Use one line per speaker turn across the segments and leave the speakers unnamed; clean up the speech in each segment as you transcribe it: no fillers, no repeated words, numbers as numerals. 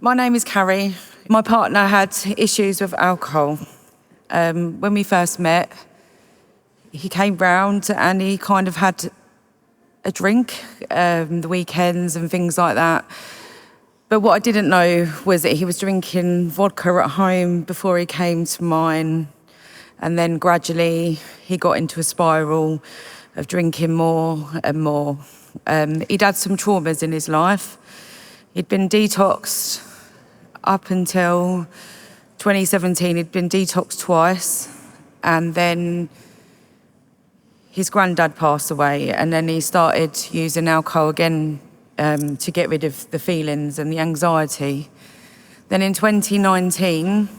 My name is Carrie. My partner had issues with alcohol. When we first met, he came round and he kind of had a drink, the weekends and things like that. But what I didn't know was that he was drinking vodka at home before he came to mine. And then gradually he got into a spiral of drinking more and more. He'd had some traumas in his life. He'd been detoxed up until 2017. He'd been detoxed twice. And then his granddad passed away. And then he started using alcohol again to get rid of the feelings and the anxiety. Then in 2019,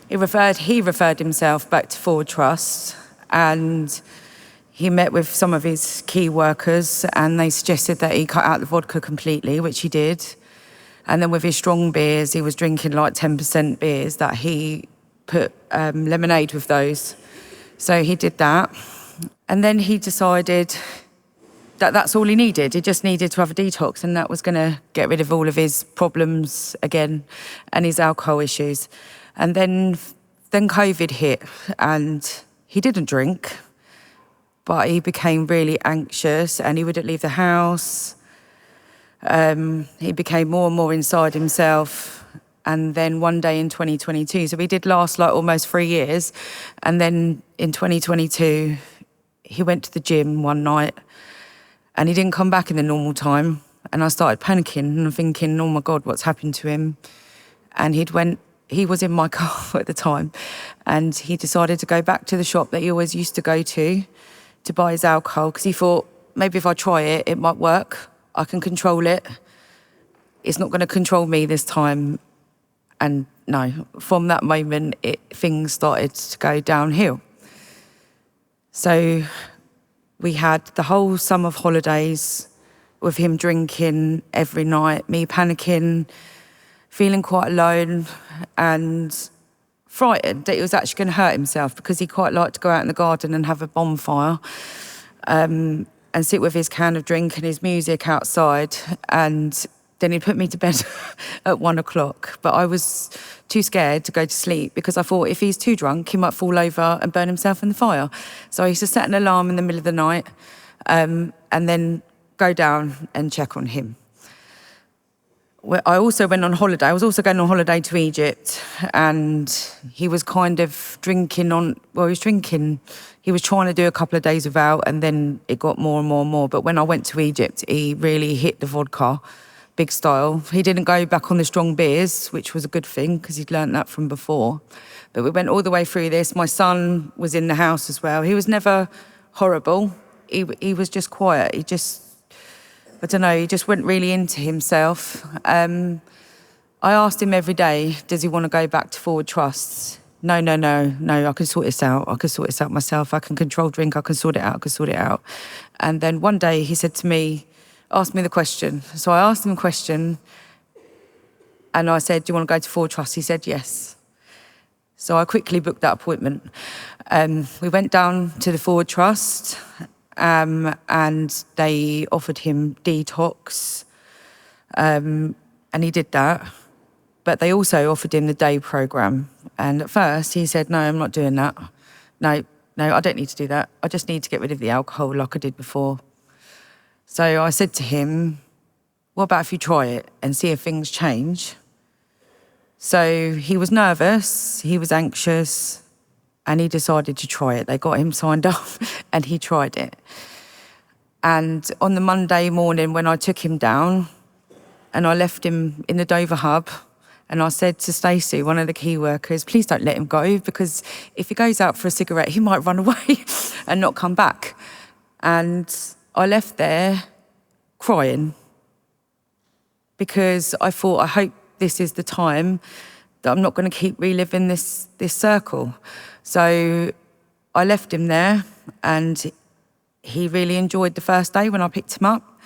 he referred himself back to Forward Trust, and he met with some of his key workers, and they suggested that he cut out the vodka completely, which he did. And then with his strong beers, he was drinking like 10% beers, that he put lemonade with those. So he did that. And then he decided that that's all he needed. He just needed to have a detox, and that was going to get rid of all of his problems again and his alcohol issues. And then COVID hit, and he didn't drink, but he became really anxious and he wouldn't leave the house. He became more and more inside himself. And then one day in 2022, so we did last like almost 3 years. And then in 2022, he went to the gym one night and he didn't come back in the normal time. And I started panicking and thinking, oh my God, what's happened to him? And he was in my car at the time, and he decided to go back to the shop that he always used to go to buy his alcohol, because he thought, maybe if I try it, it might work. I can control it. It's not going to control me this time. And no, from that moment, things started to go downhill. So we had the whole summer of holidays with him drinking every night, me panicking, feeling quite alone and frightened that he was actually going to hurt himself, because he quite liked to go out in the garden and have a bonfire and sit with his can of drink and his music outside. And then he'd put me to bed at 1 o'clock. But I was too scared to go to sleep, because I thought if he's too drunk, he might fall over and burn himself in the fire. So I used to set an alarm in the middle of the night and then go down and check on him. I also went on holiday. I was also going on holiday to Egypt, and he was kind of drinking. He was trying to do a couple of days without, and then it got more and more and more. But when I went to Egypt, he really hit the vodka, big style. He didn't go back on the strong beers, which was a good thing, because he'd learnt that from before. But we went all the way through this. My son was in the house as well. He was never horrible. He was just quiet. I don't know, he just went really into himself. I asked him every day, does he want to go back to Forward Trust? No, I can sort this out. I can sort this out myself. I can control drink. I can sort it out. And then one day he said to me, ask me the question. So I asked him a question and I said, do you want to go to Forward Trust? He said, yes. So I quickly booked that appointment. We went down to the Forward Trust. And they offered him detox, and he did that. But they also offered him the day program. And at first he said, no, I'm not doing that. No, I don't need to do that. I just need to get rid of the alcohol like I did before. So I said to him, what about if you try it and see if things change? So he was nervous, he was anxious, and he decided to try it. They got him signed up and he tried it. And on the Monday morning when I took him down and I left him in the Dover hub, and I said to Stacey, one of the key workers, please don't let him go, because if he goes out for a cigarette, he might run away and not come back. And I left there crying, because I thought, I hope this is the time that I'm not going to keep reliving this circle. So I left him there, and he really enjoyed the first day when I picked him up.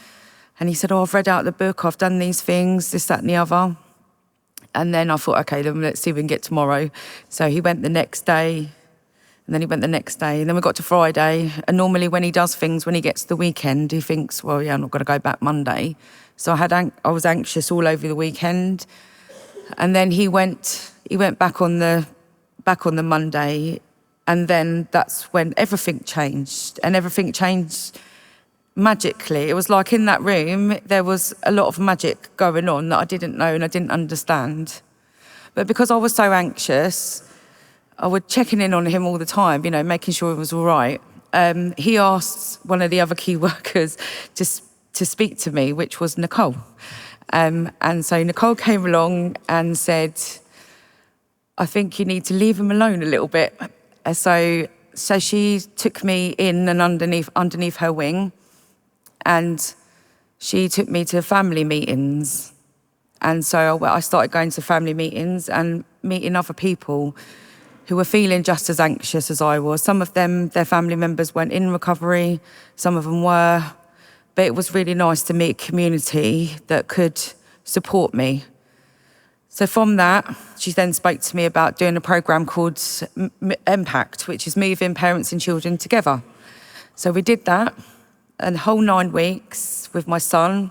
And he said, I've read out the book, I've done these things, this, that and the other. And then I thought, okay, then let's see if we can get tomorrow. So he went the next day, And then he went the next day. And then we got to Friday. And normally when he does things, when he gets to the weekend, he thinks, well, yeah, I'm not going to go back Monday. So I was anxious all over the weekend. And then he went back on the Monday. And then that's when everything changed. And everything changed magically. It was like in that room, there was a lot of magic going on that I didn't know and I didn't understand. But because I was so anxious, I was checking in on him all the time, making sure he was all right. He asked one of the other key workers to speak to me, which was Nicole. And so Nicole came along and said, I think you need to leave him alone a little bit. So she took me in and underneath her wing, and she took me to family meetings. And so I started going to family meetings and meeting other people who were feeling just as anxious as I was. Some of them, their family members weren't in recovery, some of them were, but it was really nice to meet a community that could support me. So from that, she then spoke to me about doing a programme called unpacks, which is moving parents and children together. So we did that, and the whole 9 weeks with my son.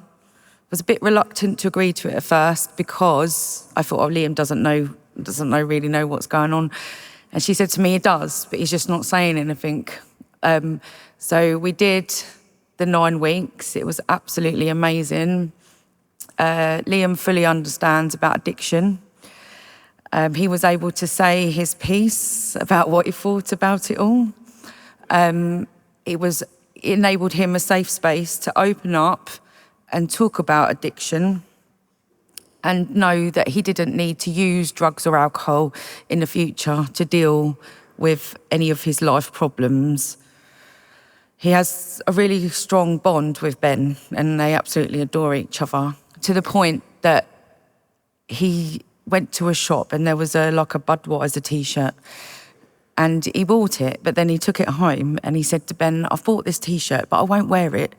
Was a bit reluctant to agree to it at first because I thought, Liam doesn't really know what's going on. And she said to me, he does, but he's just not saying anything. So we did the 9 weeks. It was absolutely amazing. Liam fully understands about addiction. He was able to say his piece about what he thought about it all. It enabled him a safe space to open up and talk about addiction and know that he didn't need to use drugs or alcohol in the future to deal with any of his life problems. He has a really strong bond with Ben and they absolutely adore each other, to the point that he went to a shop and there was a Budweiser T-shirt and he bought it, but then he took it home and he said to Ben, I've bought this T-shirt, but I won't wear it.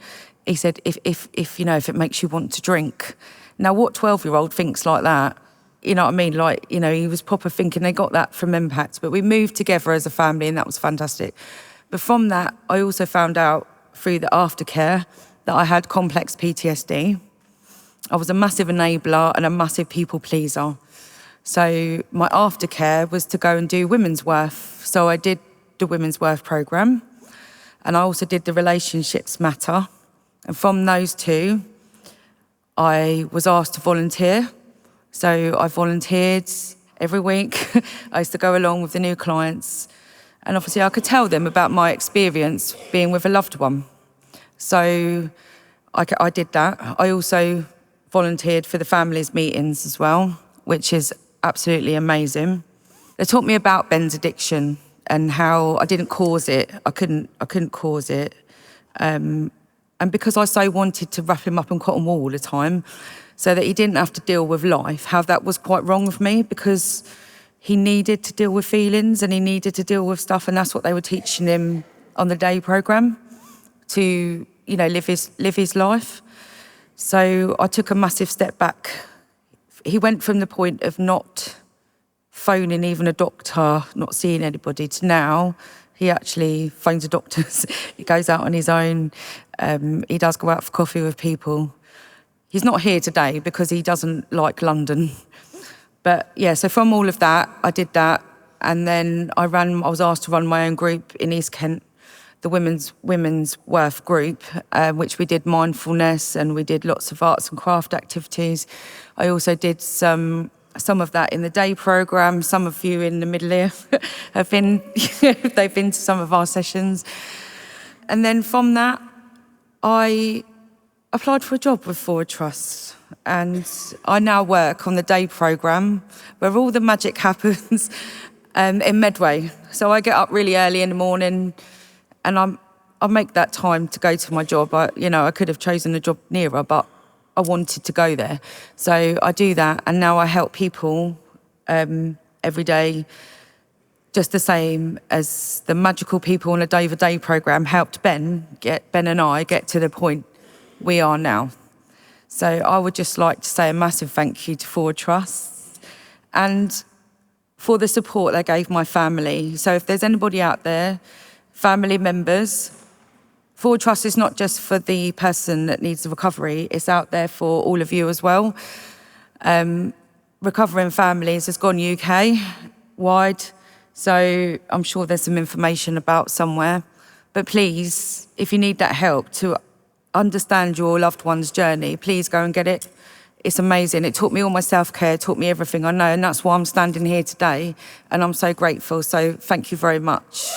He said, if it makes you want to drink. Now, what 12-year-old thinks like that? You know what I mean? He was proper thinking they got that from Impact. But we moved together as a family and that was fantastic. But from that, I also found out through the aftercare that I had complex PTSD. I was a massive enabler and a massive people pleaser. So my aftercare was to go and do women's worth. So I did the women's worth programme and I also did the relationships matter. And from those two, I was asked to volunteer. So I volunteered every week. I used to go along with the new clients. And obviously I could tell them about my experience being with a loved one. So I did that. I also volunteered for the families meetings as well, which is absolutely amazing. They taught me about Ben's addiction and how I didn't cause it. I couldn't cause it. And because I so wanted to wrap him up in cotton wool all the time so that he didn't have to deal with life, how that was quite wrong of me because he needed to deal with feelings and he needed to deal with stuff, and that's what they were teaching him on the day programme, to, live his life. So I took a massive step back. He went from the point of not phoning even a doctor, not seeing anybody, to now he actually phones the doctors. He goes out on his own. He does go out for coffee with people. He's not here today because he doesn't like London. But yeah, so from all of that, I did that. And then I was asked to run my own group in East Kent, the Women's Worth group, which we did mindfulness and we did lots of arts and craft activities. I also did some of that in the day programme. Some of you in the middle here have been, they've been to some of our sessions. And then from that, I applied for a job with Forward Trust. And I now work on the day programme where all the magic happens in Medway. So I get up really early in the morning and I make that time to go to my job. I could have chosen a job nearer, but I wanted to go there. So I do that, and now I help people every day, just the same as the magical people on a day-to-day programme helped Ben and I get to the point we are now. So I would just like to say a massive thank you to Forward Trust. And for the support they gave my family. So if there's anybody out there, family members, Forward Trust is not just for the person that needs the recovery, it's out there for all of you as well. Recovering Families has gone UK-wide, so I'm sure there's some information about somewhere. But please, if you need that help to understand your loved one's journey, please go and get it. It's amazing. It taught me all my self-care, taught me everything I know, and that's why I'm standing here today, and I'm so grateful. So thank you very much.